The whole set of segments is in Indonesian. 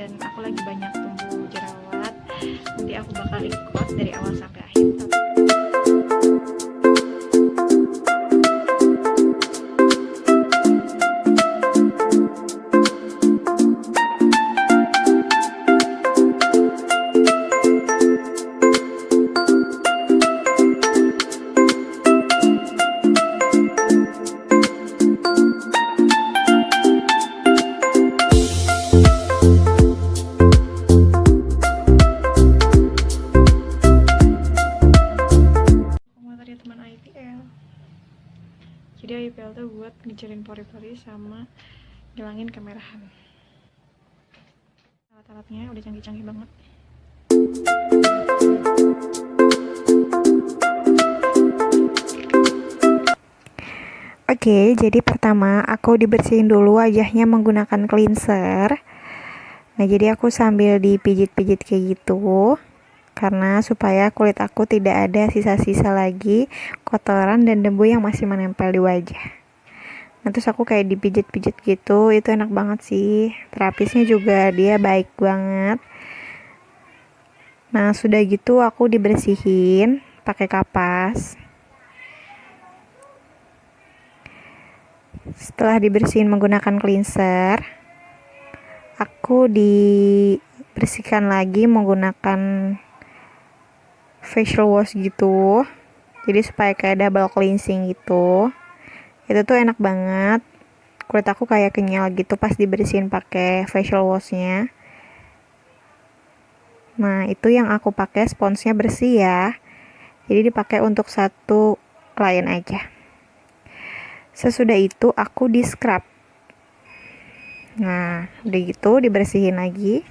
dan aku lagi banyak tumbuh jerawat. Nanti aku bakal record dari awal sampai akhir. Teman IPL, jadi IPL tuh buat ngecerin pori-pori sama ngilangin kemerahan. Alat-alatnya udah canggih-canggih banget. Oke, jadi pertama aku dibersihin dulu wajahnya menggunakan cleanser. Nah, jadi aku sambil dipijit-pijit kayak gitu, karena supaya kulit aku tidak ada sisa-sisa lagi kotoran dan debu yang masih menempel di wajah. Nah, terus aku kayak dipijit-pijit gitu, itu enak banget sih. Terapisnya juga dia baik banget. Nah, sudah gitu aku dibersihin pakai kapas. Setelah dibersihin menggunakan cleanser, aku dibersihkan lagi menggunakan facial wash gitu. Jadi supaya kayak double cleansing gitu. Itu tuh enak banget. Kulit aku kayak kenyal gitu pas dibersihin pakai facial washnya. Nah, itu yang aku pakai, sponsnya bersih ya. Jadi dipakai untuk satu klien aja. Sesudah itu aku di scrub. Nah, udah gitu dibersihin lagi.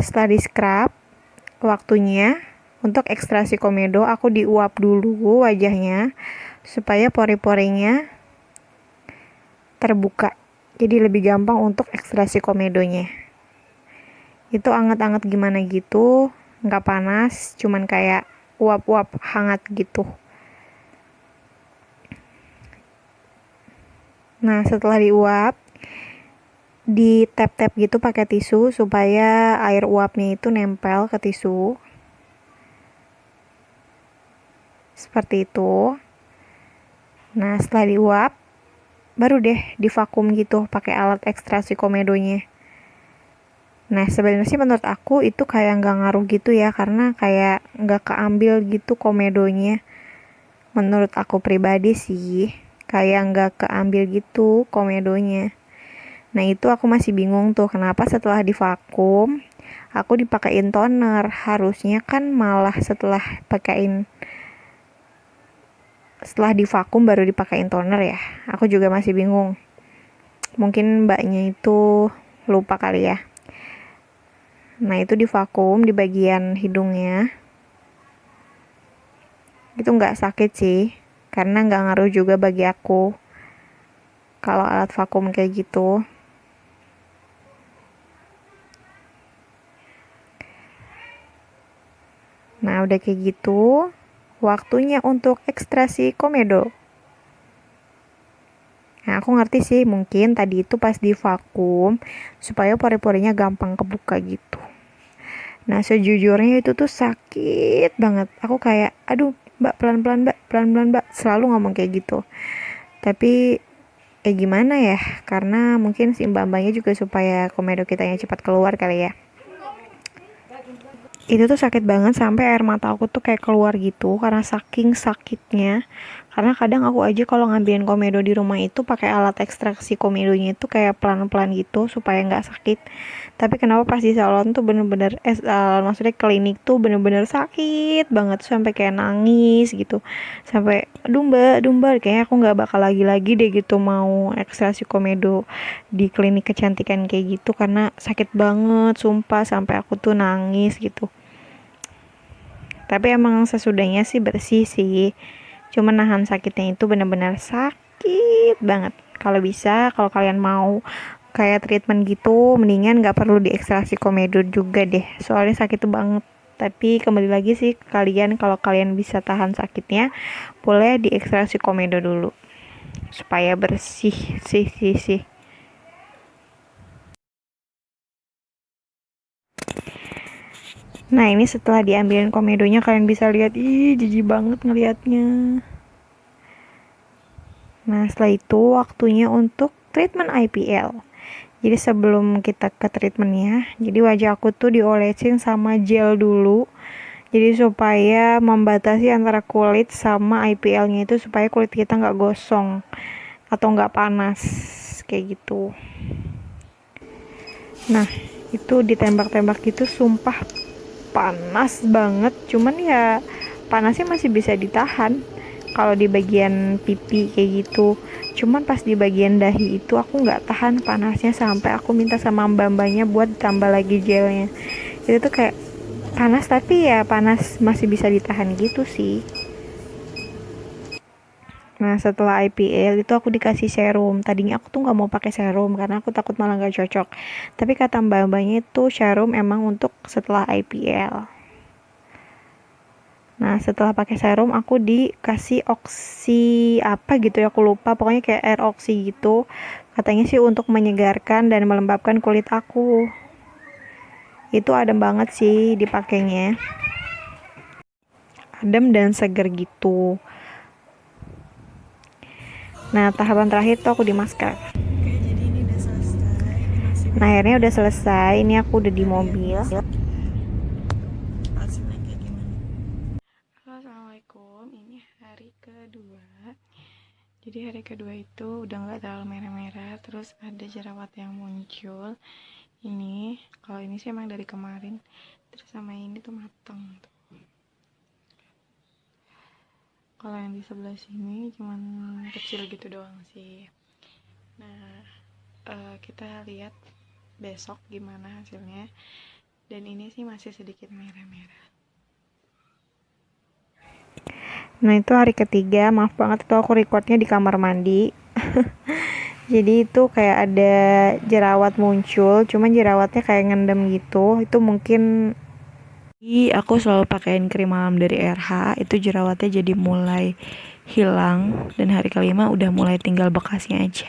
Setelah di scrub, waktunya untuk ekstraksi komedo aku diuap dulu wajahnya supaya pori-porinya terbuka. Jadi lebih gampang untuk ekstraksi komedonya. Itu anget-anget gimana gitu, nggak panas, cuman kayak uap-uap hangat gitu. Nah, setelah diuap, di tap-tap gitu pakai tisu supaya air uapnya itu nempel ke tisu. Seperti itu. Nah, setelah diuap, baru deh divakum gitu pakai alat ekstraksi komedonya. Nah, sebenarnya sih menurut aku itu kayak nggak ngaruh gitu ya, karena kayak nggak keambil gitu komedonya. Menurut aku pribadi sih, kayak nggak keambil gitu komedonya. Nah, itu aku masih bingung tuh kenapa setelah divakum aku dipakein toner. Harusnya kan malah setelah divakum baru dipakein toner ya. Aku juga masih bingung. Mungkin mbaknya itu lupa kali ya. Nah, itu divakum di bagian hidungnya. Itu nggak sakit sih, karena nggak ngaruh juga bagi aku kalau alat vakum kayak gitu. Nah, udah kayak gitu, waktunya untuk ekstraksi komedo. Nah, aku ngerti sih mungkin tadi itu pas divakum supaya pori-porinya gampang kebuka gitu. Nah, sejujurnya itu tuh sakit banget. Aku kayak, aduh mbak pelan-pelan mbak, pelan-pelan mbak. Selalu ngomong kayak gitu. Tapi, gimana ya? Karena mungkin si mbak-mbaknya juga supaya komedo kitanya cepat keluar kali ya. Itu tuh sakit banget sampai air mata aku tuh kayak keluar gitu karena saking sakitnya. Karena kadang aku aja kalau ngambilin komedo di rumah itu pakai alat ekstraksi komedonya itu kayak pelan-pelan gitu supaya nggak sakit. Tapi kenapa pas di salon tuh bener-bener maksudnya klinik tuh bener-bener sakit banget sampai kayak nangis gitu. Sampai aduh mbak kayaknya aku nggak bakal lagi-lagi deh gitu mau ekstraksi komedo di klinik kecantikan kayak gitu karena sakit banget sumpah sampai aku tuh nangis gitu. Tapi emang sesudahnya sih bersih sih, cuma nahan sakitnya itu benar-benar sakit banget. Kalau bisa, kalau kalian mau kayak treatment gitu, mendingan gak perlu diekstraksi komedo juga deh, soalnya sakit banget. Tapi kembali lagi sih kalian, kalau kalian bisa tahan sakitnya, boleh diekstraksi komedo dulu supaya bersih sih. Nah ini setelah diambilin komedonya, kalian bisa lihat, ih jijik banget ngelihatnya. Nah setelah itu waktunya untuk treatment IPL. Jadi sebelum kita ke treatmentnya, jadi wajah aku tuh diolesin sama gel dulu. Jadi supaya membatasi antara kulit sama IPL-nya itu, supaya kulit kita nggak gosong atau nggak panas kayak gitu. Nah itu ditembak-tembak gitu, sumpah panas banget. Cuman ya panasnya masih bisa ditahan kalau di bagian pipi kayak gitu. Cuman pas di bagian dahi itu aku nggak tahan panasnya, sampai aku minta sama mbak-mbaknya buat tambah lagi gelnya. Itu tuh kayak panas, tapi ya panas masih bisa ditahan gitu sih. Nah setelah IPL itu aku dikasih serum. Tadinya aku tuh nggak mau pakai serum karena aku takut malah nggak cocok. Tapi kata mbak-mbaknya itu serum emang untuk setelah IPL. Nah setelah pakai serum aku dikasih oksi apa gitu ya, aku lupa. Pokoknya kayak air oksi gitu. Katanya sih untuk menyegarkan dan melembabkan kulit aku. Itu adem banget sih dipakainya. Adem dan seger gitu. Nah tahapan terakhir tuh aku di masker. Oke, jadi ini udah selesai. Ini masih Nah banyak akhirnya udah selesai. Ini aku udah di kita lihat mobil. hasilnya. Hasilnya kayak gimana? Halo, assalamualaikum. Ini hari kedua. Jadi hari kedua itu udah nggak terlalu merah-merah. Terus ada jerawat yang muncul. Ini, kalau ini sih emang dari kemarin. Terus sama ini tuh mateng. Kalau yang di sebelah sini cuman kecil gitu doang sih. Nah, kita lihat besok gimana hasilnya. Dan ini sih masih sedikit merah-merah. Nah itu hari ketiga, maaf banget itu aku recordnya di kamar mandi. Jadi itu kayak ada jerawat muncul, cuman jerawatnya kayak ngendem gitu. Itu mungkin aku selalu pakein krim malam dari RH, itu jerawatnya jadi mulai hilang, dan hari kelima udah mulai tinggal bekasnya aja.